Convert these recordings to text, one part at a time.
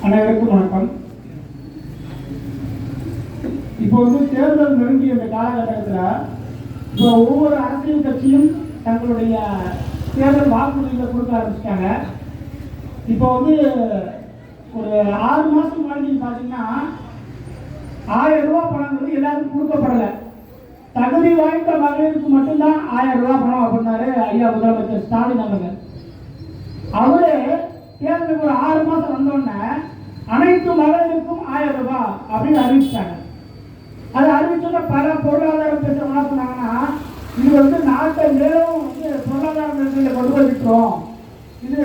அனைவருக்கும் வணக்கம். இப்போ தேர்தல் நெருங்கிய இந்த காலகட்டத்தில் இப்போ ஒவ்வொரு அரசியல் கட்சியும் தங்களுடைய தேர்தல் வாக்குறுதிகளை கொடுக்க ஆரம்பிச்சிட்டாங்க. இப்போ ஒரு 6 மாதம் முன்னாடி பார்த்தீங்கன்னா 1000 ரூபா பணங்கிறது எல்லாருக்கும் கொடுக்கப்படலை. தகுதி வாய்ந்த மகளிருக்கு மட்டும்தான் 1000 ரூபா பணம் அப்படின்னாரு ஐயா முதலமைச்சர் ஸ்டாலின் அவர்கள். அவரே தேர்தலுக்கு ஒரு 6 மாதம் வந்தோடனே அனைத்து மகளிருக்கும் 1000 ரூபாய் அப்படின்னு அறிவிச்சிட்டாங்க. அது அறிவிச்சோட பல பொருளாதாரம் பேசுறவங்க சொன்னாங்கன்னா, இது நாட்டை மேலும் பொருளாதார நெருக்கடியில் கொண்டு போய் விட்டுரும், இது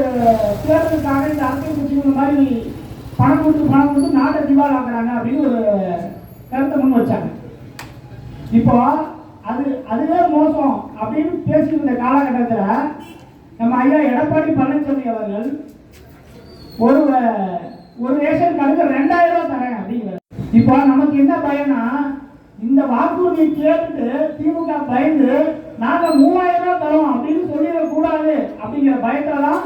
தேர்தலுக்காக இந்த அரசியல் கட்சிகள் மாதிரி பணம் கொடுத்து நாட்டை திவால் ஆக்குறாங்க அப்படின்னு ஒரு கருத்தை முன் வச்சாங்க. இப்போ அதுவே மோசம் அப்படின்னு பேசியிருந்த காலகட்டத்தில் நம்ம ஐயா எடப்பாடி பழனிசாமி அவர்கள் ஒரு ரேஷன் கார்டுக்கு 2000 ரூபாய் தரேன் அப்படிங்கிறார். இப்போ நமக்கு என்ன பயம்னா, இந்த வாக்குறுதியை கேட்டு திமுக பயந்து நாங்க 3000 ரூபாய் தரோம் அப்படின்னு சொல்லிடக்கூடாது அப்படிங்கிற பயத்துல தான்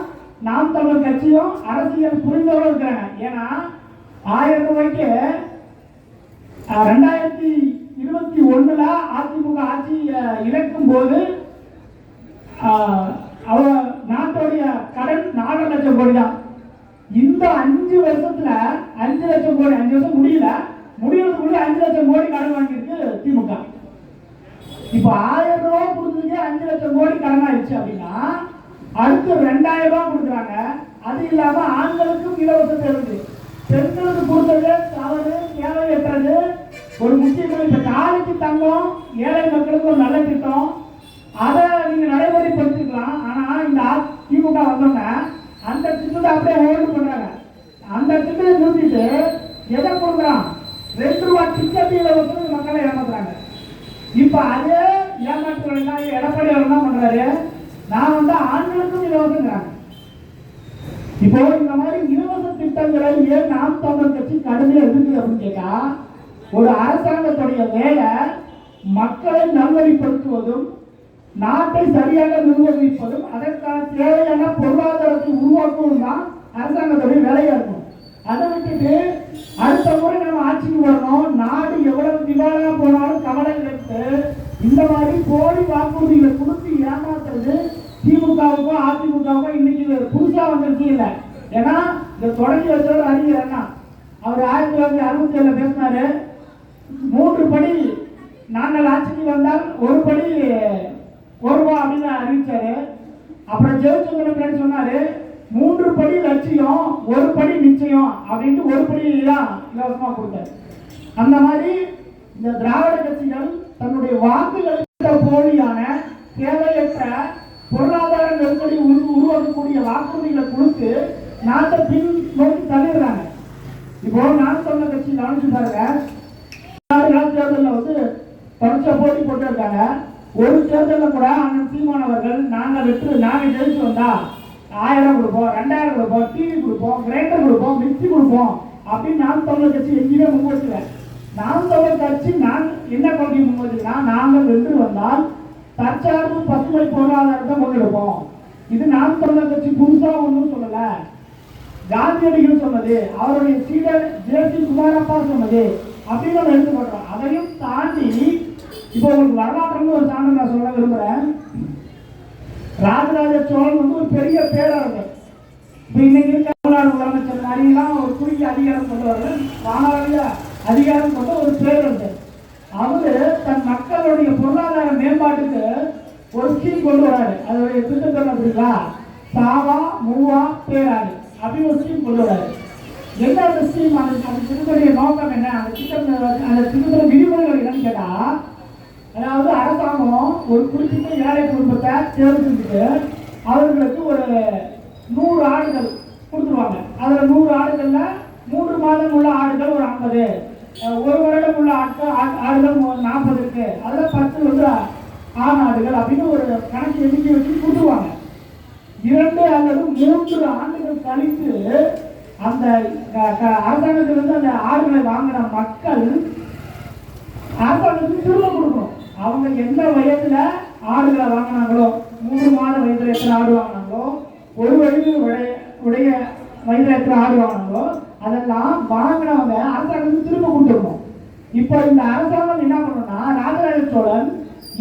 நாம் தமிழர் கட்சியும் அரசியல் புரிந்தவர்களும் இருக்கிறாங்க. ஏன்னா 1000 ரூபாய்க்கு 2021 அதிமுக ஆட்சி இழக்கும் போது நாட்டுடைய கடன் 4 லட்சம் கோடி தான். இந்த 5 வருஷத்துல 5 லட்சம் கோடி, 5 வருஷம் முடியறதுக்குள்ள 5 லட்சம் கோடி கடன் வாங்கியிருக்கு திமுக. இப்போ 1000 ரூபாய் கொடுத்ததுக்கே 5 லட்சம் கோடி கடன் ஆயிடுச்சு அப்படின்னா அடுத்து 2000 ரூபாய் கொடுக்குறாங்க. அது இல்லாம ஆண்களுக்கும் இலவச பேருந்து, பெண்களுக்கு கொடுத்தது தவறு, தேவையற்றது. ஒரு முக்கியமான இப்ப தாலிக்கு தங்கம் ஏழை மக்களுக்கு ஒரு நல்ல திட்டம், அதை நீங்க நடைமுறைப்படுத்திக்கலாம். ஆனா இந்த திமுக வந்தோம்னா அந்த திட்டத்தை அப்படியே ஹோல்டு பண்றாங்க. அந்த திட்டத்தை நிறுத்திட்டு எதை கொடுக்குறான், 2 ரூபாய் டிக்கெட் இலவசம் மக்களை ஏமாத்துறாங்க. இப்ப அதே ஏமாற்றுறாங்க. எடப்பாடி அவர் என்ன பண்றாரு, நான் ஆண்களுக்கும் இலவசங்கிறாங்க. இப்போ இந்த மாதிரி இலவச திட்டங்களை ஏன் நாம் தமிழர் கட்சி கடுமையா இருக்குது அப்படின்னு கேட்டா, ஒரு அரசாங்கத்துடைய வேலை மக்களை நல்வழிப்படுத்துவதும் நாட்டை சரியாக நிர்வகிப்பதும் அதற்கான தேவையான பொருளாதாரத்தை உருவாக்குவதும் தான் அரசாங்கத்துடைய வேலையா இருக்கும். அதை விட்டுட்டு அடுத்த முறை நம்ம ஆட்சிக்கு வரணும், நாடு எவ்வளவு திவாலா போனாலும் கவலை எடுத்து இந்த மாதிரி கோடி வாக்குறுதிகளை கொடுத்து ஏமாத்துறது திமுகவுக்கோ அதிமுகவுக்கோ இன்னைக்கு புதுசா வந்திருக்கு இல்லை. ஏன்னா இந்த தொடங்கி வச்சவர் அறிஞர் அண்ணா, அவர் 1967 பேசினாரு, 3 படி நாங்கள் ஆட்சிக்கு வந்தால் 1 படி 1 ரூபாய் அப்படின்னு அறிவிச்சாரு. அப்புறம் ஜெயச்சந்திரன் சொன்னாரு, 3 படி லட்சியம் 1 படி நிச்சயம் அப்படின்ட்டு 1 படி தான் இலவசமா கொடுத்தாரு. அந்த மாதிரி இந்த திராவிட கட்சிகள் தன்னுடைய வாக்குகளுக்கு போலியான தேவையற்ற பொருளாதார நெருக்கடி உருவாக்கக்கூடிய வாக்குறுதிகளை கொடுத்து நாட்டை பின் நோக்கி தள்ளிடுறாங்க. இப்போ நான் சொன்ன கட்சி கவனிச்சு பாருங்க, தேர்தலில் தொடர்ச்சியா போட்டி போட்டு இருக்காங்க. ஒரு தேர்தலில் கூட அண்ணன் சீமான் அவர்கள் நாங்க ஜெயிச்சு வந்தா 1000 கொடுப்போம், 2000 கொடுப்போம், டிவி கொடுப்போம், கிரைண்டர் கொடுப்போம், மிக்சி கொடுப்போம் அப்படின்னு நாம் தமிழர் கட்சி எங்கேயுமே முன்வச்சுல. நாம் தமிழர் கட்சி என்ன கொள்கை முன்வச்சுன்னா, நாங்கள் வென்று வந்தால் தற்சார்பு பசுமை பொருளாதாரத்தை முன்னெடுப்போம். இது நாம் தமிழர் கட்சி புதுசா ஒன்றும் சொல்லல, காந்தியடிகள் சொன்னது, அவருடைய சீடர் ஜே.சி. குமாரப்பா சொன்னது அப்படின்னு நம்ம எடுத்துக்கொள்றோம். அதையும் தாண்டி இப்போ உங்களுக்கு வரலாற்று ஒரு சான்று நான் சொல்ல விரும்புறேன். ராஜராஜ சோழன் ஒரு பெரிய பேரரசர். இப்போ இன்னைக்கு இருக்க தமிழ்நாடு முதலமைச்சர் மாதிரிலாம் ஒரு குறுகிய அதிகாரம் கொண்டவர்கள், வானவழிய அதிகாரம் கொண்ட ஒரு பேரரசர். அவரு தன் மக்களுடைய பொருளாதார மேம்பாட்டுக்கு ஒரு ஸ்கீம் கொண்டு வராரு. அதோடைய திட்டத்தில் அப்படிங்களா, சாவா மூவா பேராது அப்படின்னு ஒரு ஸ்கீம் கொண்டு வராரு. என்ன அந்த ஸ்கீம், அந்த திட்டத்துடைய நோக்கம் என்ன, அந்த திட்டத்தில் விதிமுறைகள் என்னன்னு கேட்டா, அதாவது அரசாங்கம் ஒரு குறிப்பிட்ட ஏழை குடும்பத்தை தேர்வு செஞ்சுட்டு அவர்களுக்கு ஒரு 100 ஆடுகள் கொடுத்துருவாங்க. அதுல 100 ஆடுகள்ல 3 மாதம் உள்ள ஆடுகள் ஒரு 50, 1 வருடம் உள்ள ஆடுகள் 40 இருக்கு, அதுல 10 ஆண் ஆடுகள் அப்படின்னு ஒரு கணக்கு எண்ணிக்கை வச்சு கொடுத்துருவாங்க. 2 அல்லது 3 ஆண்டுகள் கழித்து அந்த அரசாங்கத்திலிருந்து அந்த ஆடுகளை வாங்கின மக்கள் அரசாங்கத்துக்கு திரும்ப கொடுக்கணும். அவங்க எந்த வயதுல ஆடுகளை வாங்கினாங்களோ, 3 மாத வயதுல எத்தனை ஆடு வாங்கினாங்களோ, 1 வயது உடைய வயதுல எத்தனை ஆடு வாங்கினாங்களோ அதெல்லாம் வாங்கினவங்க அரசாங்கத்துக்கு திரும்ப கொடுத்துடணும். இப்போ இந்த அரசாங்கம் என்ன பண்ணணும்னா ராஜராஜ சோழன்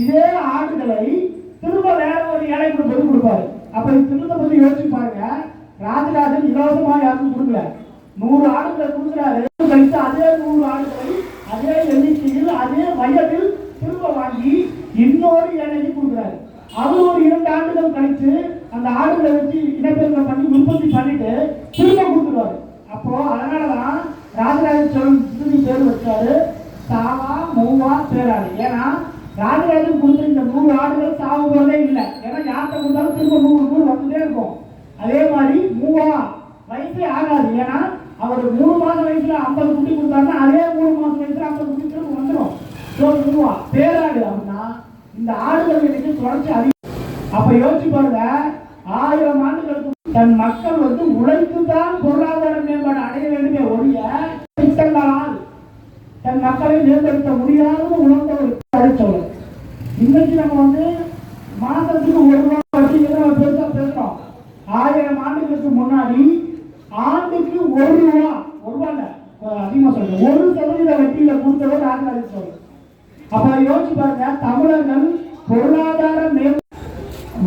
இதே ஆடுகளை திரும்ப வேற ஒரு ஏழைக்கு கொடுப்பாரு. அப்ப இந்த திருத்த பத்தி யோசிச்சு பாருங்க. ராஜராஜன் இலவசமா யாருக்கும் கொடுக்கல, 100 ஆடுகளை கொடுக்குறாரு. கழித்து அதே 100 ஆடுகளை அதே எண்ணிக்கையில் அதே வயதில் திரும்ப வாங்கி இன்னொரு ஏழைக்கு கொடுக்குறாரு. அவர் ஒரு 2 ஆண்டுகள் கழித்து அந்த ஆடுகளை வச்சு இனப்பெருக்கம் பண்ணி உற்பத்தி பண்ணிட்டு திரும்ப கொடுத்துருவாரு. அப்போ அதனாலதான் ராஜராஜ சோழன் பேர் வச்சாரு சாவா மூவா பேராடு. ஏன்னா ராஜராஜன் கொடுத்த இந்த 100 ஆடுகள் சாவு போதே இல்லை. ஏன்னா யார்கிட்ட கொடுத்தாலும் திரும்ப 100 வந்துட்டே இருக்கும். அதே மாதிரி மூவா வயசே ஆகாது. ஏன்னா அவர் 3 மாசம் வயசுல 50 குட்டி கொடுத்தாருன்னா அதே 3 மாசம் வயசுல 50 குட்டி திரும்ப வந்துடும். மூவா பேராடு அப்படின்னா இந்த ஆடுகள் இன்னைக்கு தொடர்ச்சி அதிகம். அப்ப யோசிச்சு பாருங்க, 1000 ஆண்டுகளுக்கு தன் மக்கள் உழைத்துதான் பொருளாதார மேம்பாடு அடைய வேண்டுமே ஒழிய திட்டங்களால் தன் மக்களை மேம்படுத்த முடியாத உணர்ந்த ஒரு படிச்சவர். இன்னைக்கு நம்ம மாசத்துக்கு 1 ரூபாய் வட்டிக்கு நம்ம பெருசா பேசுறோம். 1000 ஆண்டுகளுக்கு முன்னாடி ஆண்டுக்கு 1 ரூபாய் அதிகமா சொல்றேன் 1% வட்டியில கொடுத்தவர் ராஜராஜ சோழன். அப்ப யோசிச்சு பாருங்க, தமிழர்கள் பொருளாதார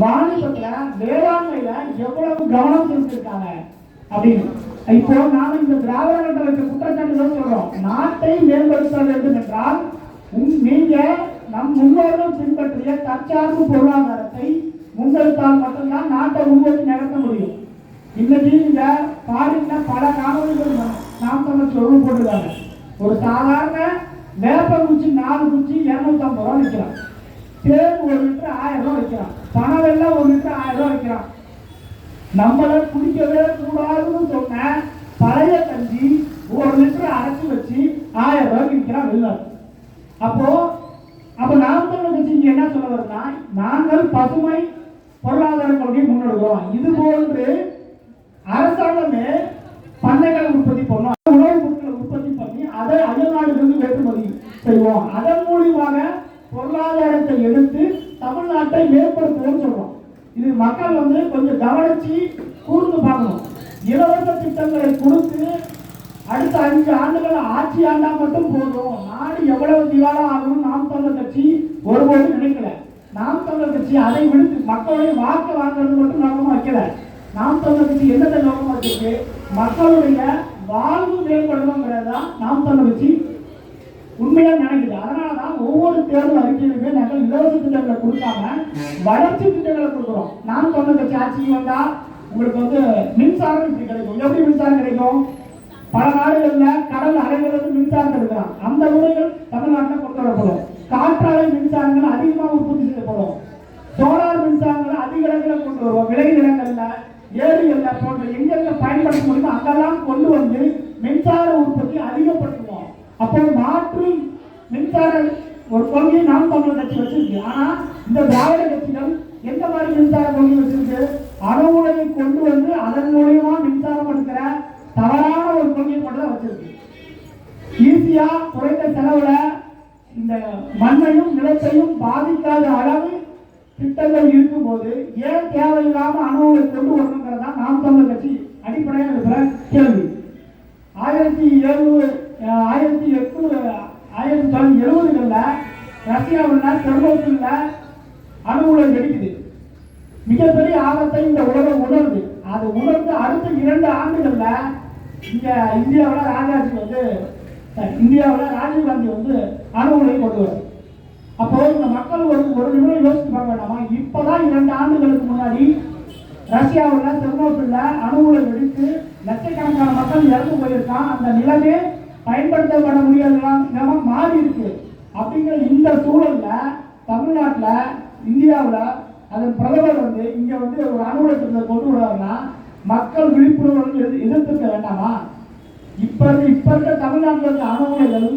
வாணிபத்துல வேளாண்மையில எவ்வளவு கவனம் செலுத்திருக்காங்க அப்படின்னு. இப்போ நாம இந்த திராவிட கட்ட வைக்க குற்றச்சாட்டுகள் சொல்றோம். நாட்டை மேம்படுத்த வேண்டும் என்றால் நீங்க நம் முன்னோர்கள் பின்பற்றிய தற்சார்பு பொருளாதாரத்தை முன்னெடுத்தால் மட்டும்தான் நாட்டை உருவாக்கி நடத்த முடியும். இன்னைக்கு நீங்க பாருங்க, பல காணொலிகள் நாம் தமிழ் சொல்லு போட்டுருக்காங்க. ஒரு சாதாரண வேப்ப குச்சி 4 குச்சி 250 ரூபாய் விற்கிறான். தேன் 1 லிட்டர் 1000 ரூபாய் விற்கிறான். பணம் எல்லாம் 1 லிட்டர் 1000 ரூபாய் விற்கிறான். நம்மள குடிக்கவே கூடாதுன்னு சொன்ன பழைய கஞ்சி 1 லிட்டர் அரைச்சி வச்சு 1000 ரூபாய்க்கு விற்கிறான் வெளிநாடு. அப்போ நாம் தமிழர் கட்சி இங்க என்ன சொல்ல வருதுன்னா, நாங்கள் பசுமை பொருளாதார கொள்கையை முன்னெடுக்கிறோம். இது போன்று அரசாங்கமே பண்ணைகளை உற்பத்தி பண்ணும், உணவுப் பொருட்களை உற்பத்தி பண்ணி அதை அயல்நாடுகளுக்கு ஏற்றுமதி செய்வோம். அதன் மூலியமாக பொருளாதாரத்தை எடுத்து தமிழ்நாட்டை மேம்படுத்துவோம் சொல்றோம். இது மக்கள் கொஞ்சம் கவனிச்சு கூர்ந்து பார்க்கணும். இலவச திட்டங்களை கொடுத்து அடுத்த 5 ஆண்டுகள் ஆட்சி ஆண்டா மட்டும் போதும், நாடு எவ்வளவு திவாலா ஆகணும் நாம் தமிழர் கட்சி ஒருபோது நினைக்கல. நாம் தமிழர் கட்சி அதை விடுத்து மக்களுடைய வாக்கு வாங்குறது மட்டும் நோக்கமா வைக்கல. நாம் தமிழர் கட்சி என்னத்தை நோக்கமா வச்சிருக்கு, மக்களுடைய வாழ்வு மேம்படணுங்கிறதான் நாம் தமிழர் கட்சி உண்மையா நினைக்குது. அதனாலதான் ஒவ்வொரு தேர்தல் அறிக்கையிலுமே நாங்கள் இலவச திட்டங்களை கொடுக்காம வளர்ச்சி திட்டங்களை கொடுக்கிறோம். நாம் தமிழர் கட்சி ஆட்சிக்கு வந்தா உங்களுக்கு மின்சாரம் இப்படி கிடைக்கும். எப்படி மின்சாரம் கிடைக்கும்? பல நாடுகள்ல கடல் அலைகளுக்கு மின்சாரம் எடுக்கலாம். அந்த முறைகள் தமிழ்நாட்டில் கொண்டு வரப்படும். காற்றாலை மின்சாரங்கள் அதிகமாக உற்பத்தி செய்யப்படும். சோலார் மின்சாரங்கள் அதிக இடங்களில் கொண்டு வருவோம். விளை நிலங்கள்ல ஏரிகள்ல போன்ற எங்கெங்க பயன்படுத்த முடியுமோ அங்கெல்லாம் கொண்டு வந்து மின்சார உற்பத்தி அதிகப்படுத்துவோம். அப்போ மாற்று மின்சார ஒரு கொள்கையை நாம் தமிழர் கட்சி வச்சிருக்கு. ஆனா இந்த திராவிட கட்சிகள் எந்த மாதிரி மின்சார கொள்கை வச்சிருக்கு? அணு உலையை கொண்டு வந்து அதன் மூலியமா மின்சாரம் எடுக்கிற தவறான ஒரு கொள்கையை மட்டும் தான் வச்சிருக்கு. ஈஸியா குறைந்த செலவுல இந்த மண்ணையும் நிலத்தையும் பாதிக்காத அளவு திட்டங்கள் இருக்கும் போது ஏன் தேவையில்லாம அணுவை கொண்டு வரணுங்கிறதா நாம் தமிழர் கட்சி அடிப்படையாக இருக்கிற கேள்வி. 1970களில் ரஷ்யாவில் தெர்மோபில்ல அணு உலை வெடிக்குது. மிகப்பெரிய ஆபத்தை இந்த உலகம் உணர்ந்து அது உணர்ந்து அடுத்த 2 ஆண்டுகள்ல இங்க இந்தியாவில் ராஜீவ் காந்தி அணு உலை கொண்டு வரும். அப்போ இந்த மக்கள் ஒரு நிமிடம் யோசித்து பார்க்க வேண்டாமா? இப்பதான் 2 ஆண்டுகளுக்கு முன்னாடி ரஷ்யாவில் தெர்மோபில்ல அணு உலை வெடித்து லட்சக்கணக்கான மக்கள் இறந்து போயிருக்கான். அந்த நிலைமை பயன்படுத்தப்பட முடியாத நிலைமை மாறி இருக்கு. அப்படிங்கிற இந்த சூழல்ல தமிழ்நாட்டில் இந்தியாவில் அதன் பிரதமர் இங்க ஒரு அணு உலை திட்டத்தை கொண்டு விடுவாருன்னா மக்கள் விழிப்புணர்வு எதிர்த்திருக்க வேண்டாமா? இப்ப இருக்க தமிழ்நாட்டில் இருக்க அணு உலைகள்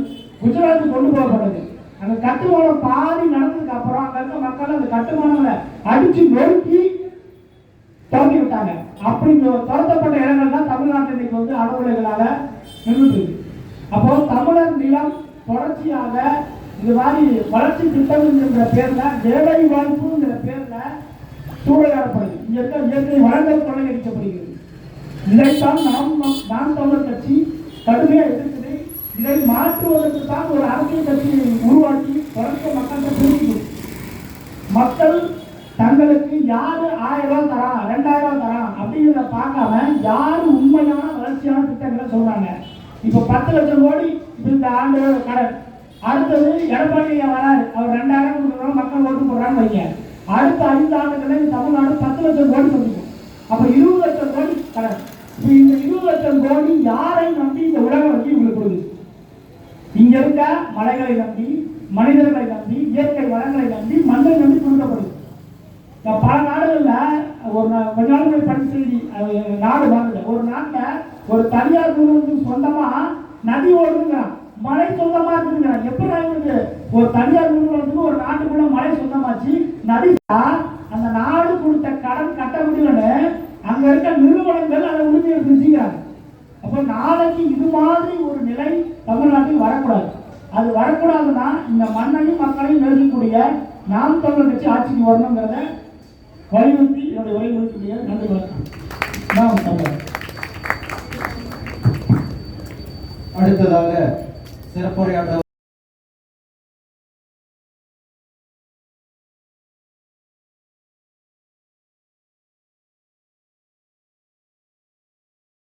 குஜராத்துக்கு கொண்டு போகப்பட்டது. அந்த கட்டுமானம் பாதி நடந்ததுக்கு அப்புறம் அங்க இருக்க மக்கள் அந்த கட்டுமானங்களை அடிச்சு நொறுக்கி துரத்தி விட்டாங்க. அப்படி துரத்தப்பட்ட இடங்கள் தான் தமிழ்நாட்டில் இன்னைக்கு அணு உலைகளால நின்றுட்டு. அப்போ தமிழர் நிலம் தொடர்ச்சியாக இது மாதிரி வளர்ச்சி திட்டம்ங்கிற பேர்ல வேலை வாய்ப்புங்கிற பேர்ல சூழலாடப்படுது. இங்க இருக்க இயற்கை வளங்கள் கொள்ளையடிக்கப்படுகிறது. இதைத்தான் நாம் தமிழர் கட்சி கடுமையாக எதிர்க்குது. இதை மாற்றுவதற்கு தான் ஒரு அரசியல் கட்சியை உருவாக்கி தொடர்ந்து மக்கள்கிட்ட புரிஞ்சு மக்கள் தங்களுக்கு யாரு 1000 ரூபாய் தரான் 2000 ரூபாய் தரான் அப்படிங்கிறத பார்க்காம யாரு உண்மையான வளர்ச்சியான திட்டங்களை சொல்றாங்க. இப்ப 10 லட்சம் கோடி இந்த ஆண்டு கடன், அடுத்தது எடப்பாடி வராரு, அவர் 2000 கொடுக்குறோம், மக்கள் ஓட்டு போடுறான்னு வைங்க. அடுத்த 5 ஆண்டுகளில் தமிழ்நாடு 10 லட்சம் கோடி கொடுக்கும். அப்ப 20 லட்சம் கோடி கடன். இந்த 20 லட்சம் கோடி யாரை நம்பி இந்த உலகம் வங்கி உங்களுக்கு கொடுக்குது? இங்க இருக்க மலைகளை நம்பி, மனிதர்களை நம்பி, இயற்கை வளங்களை நம்பி, மண்ணை நம்பி கொடுக்கப்படுது. பல நாடுகள்ல ஒரு கொஞ்ச நாள் போய் படிச்ச செய்தி, நாடு வாங்குது. ஒரு நாட்டில் ஒரு தனியார் நிறுவனத்துக்கு சொந்தமா நதி ஓடுங்கிறான், மழை சொந்தமா இருக்குங்கிறான். எப்படி இருக்கு? ஒரு தனியார் நிறுவனத்துக்கு ஒரு நாட்டுக்குள்ள மழை சொந்தமாச்சு, நதி அந்த நாடு கொடுத்த கடன் கட்ட முடியலன்னு அங்க இருக்க நிறுவனங்கள் அதை உறுதியை செஞ்சுக்கிறாங்க. அப்போ நாளைக்கு இது மாதிரி ஒரு நிலை தமிழ்நாட்டில் வரக்கூடாது. அது வரக்கூடாதுன்னா இந்த மண்ணையும் மக்களையும் நெருங்கக்கூடிய நாம் தமிழர் கட்சி ஆட்சிக்கு வரணுங்கிறத வலியுறுத்தி என்னுடைய உரை முடிக்கக்கூடிய நன்றி வணக்கம். நாம் தமிழர். அடுத்ததாக சிறப்புரையாற்ற